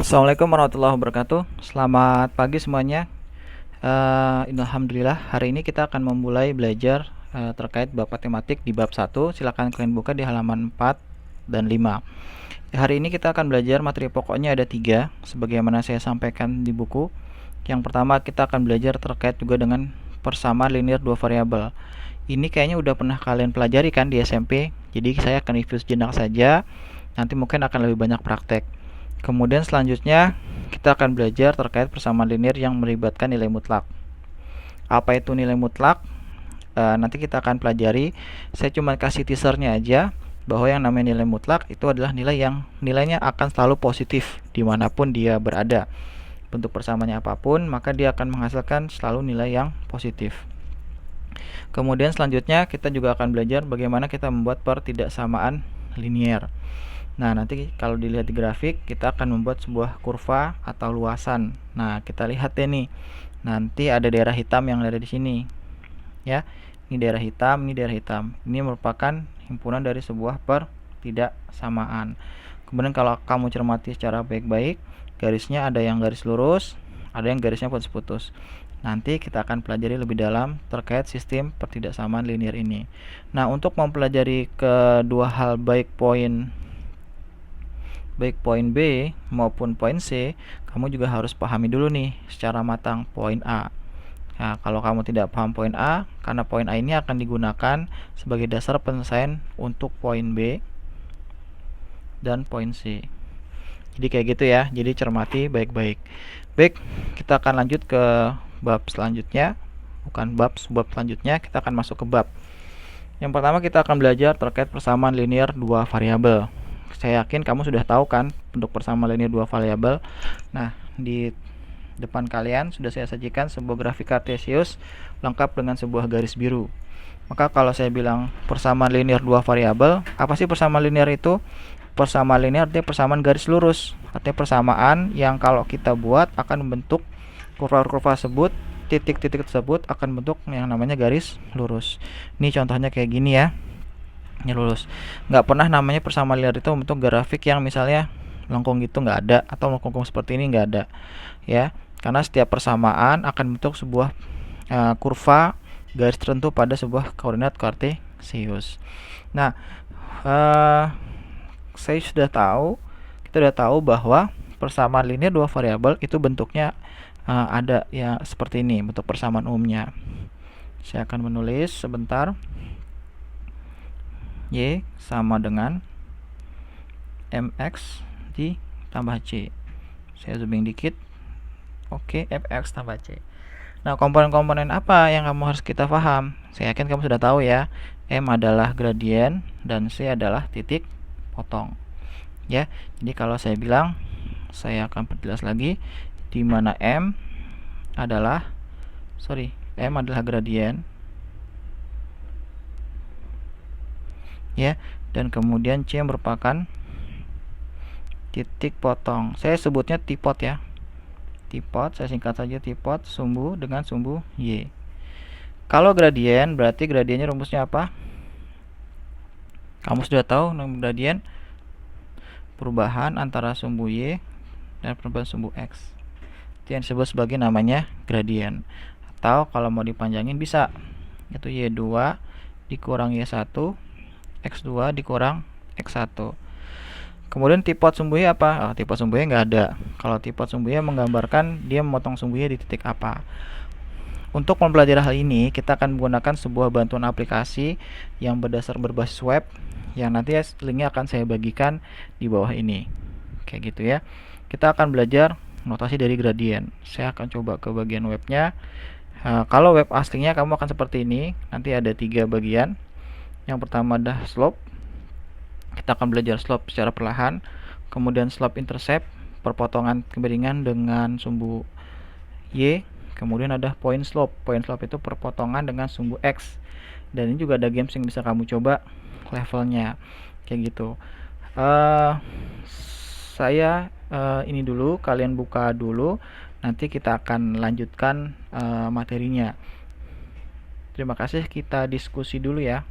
Assalamualaikum warahmatullahi wabarakatuh. Selamat pagi semuanya. Alhamdulillah hari ini kita akan memulai belajar terkait bab matematik di bab 1. Silakan kalian buka di halaman 4 dan 5. Hari ini kita akan belajar materi pokoknya ada 3 sebagaimana saya sampaikan di buku. Yang pertama kita akan belajar terkait juga dengan persamaan linear dua variabel. Ini kayaknya udah pernah kalian pelajari kan di SMP. Jadi saya akan review sejenak saja. Nanti mungkin akan lebih banyak praktek. Kemudian selanjutnya kita akan belajar terkait persamaan linear yang melibatkan nilai mutlak. Apa itu nilai mutlak? Nanti kita akan pelajari. Saya cuma kasih teasernya aja bahwa yang namanya nilai mutlak itu adalah nilai yang nilainya akan selalu positif dimanapun dia berada. Bentuk persamaannya apapun, maka dia akan menghasilkan selalu nilai yang positif. Kemudian selanjutnya kita juga akan belajar bagaimana kita membuat pertidaksamaan linear. Nah, nanti kalau dilihat di grafik, kita akan membuat sebuah kurva atau luasan. Nah, kita lihat deh nih. Nanti ada daerah hitam yang ada di sini. Ya. Ini daerah hitam, ini daerah hitam. Ini merupakan himpunan dari sebuah pertidaksamaan. Kemudian kalau kamu cermati secara baik-baik, garisnya ada yang garis lurus, ada yang garisnya putus-putus. Nanti kita akan pelajari lebih dalam terkait sistem pertidaksamaan linear ini. Nah, untuk mempelajari kedua hal baik poin B maupun poin C, kamu juga harus pahami dulu nih secara matang poin A. Nah, kalau kamu tidak paham poin A, karena poin A ini akan digunakan sebagai dasar penyelesaian untuk poin B dan poin C. Jadi kayak gitu ya, jadi cermati baik-baik. Baik, kita akan lanjut ke bab selanjutnya. Bukan bab, subbab selanjutnya, kita akan masuk ke bab. Yang pertama kita akan belajar terkait persamaan linear dua variabel. Saya yakin kamu sudah tahu kan bentuk persamaan linear dua variabel. Nah, di depan kalian sudah saya sajikan sebuah grafik kartesius lengkap dengan sebuah garis biru. Maka kalau saya bilang persamaan linear dua variabel, apa sih persamaan linear itu? Persamaan linear artinya persamaan garis lurus. Artinya persamaan yang kalau kita buat akan membentuk kurva-kurva tersebut, titik-titik tersebut akan membentuk yang namanya garis lurus. Ini contohnya kayak gini ya. Ini lurus. Nggak pernah namanya persamaan linear itu membentuk grafik yang misalnya lengkung gitu, nggak ada, atau lengkung seperti ini nggak ada ya, karena setiap persamaan akan membentuk sebuah kurva garis tertentu pada sebuah koordinat kartesius. Nah, kita sudah tahu bahwa persamaan linear dua variabel itu bentuknya ada ya seperti ini bentuk persamaan umumnya. Saya akan menulis sebentar. Y sama dengan mx ditambah c. Saya zooming dikit. Oke, fx tambah c. Nah, komponen-komponen apa yang kamu harus kita paham? Saya yakin kamu sudah tahu ya. M adalah gradien dan C adalah titik potong. Ya, jadi kalau saya bilang, saya akan perjelas lagi, di mana M adalah gradien, ya, dan kemudian C merupakan titik potong. Saya sebutnya tipot ya. Tipot, saya singkat saja tipot, sumbu dengan sumbu Y. Kalau gradien, berarti gradiennya rumusnya apa? Kamu sudah tahu nama gradien? Perubahan antara sumbu Y dan perubahan sumbu X. Itu yang disebut sebagai namanya gradien. Atau kalau mau dipanjangin bisa. Itu Y2 dikurang Y1, X2 dikurang X1. Kemudian tipot sumbu Y apa? Tipot sumbu Y nggak ada. Kalau tipot sumbu Y menggambarkan dia memotong sumbu Y di titik apa. Untuk mempelajari hal ini, kita akan menggunakan sebuah bantuan aplikasi yang berbasis web, yang nanti linknya akan saya bagikan di bawah ini. Kayak gitu ya. Kita akan belajar notasi dari gradien. Saya akan coba ke bagian webnya. Kalau web aslinya kamu akan seperti ini. Nanti ada 3 bagian. Yang pertama adalah slope. Kita akan belajar slope secara perlahan. Kemudian slope intercept, perpotongan kemiringan dengan sumbu Y. Kemudian ada point slope. Point slope itu perpotongan dengan sumbu X. Dan ini juga ada games yang bisa kamu coba levelnya. Kayak gitu. Saya ini dulu, kalian buka dulu. Nanti kita akan lanjutkan materinya. Terima kasih, kita diskusi dulu ya.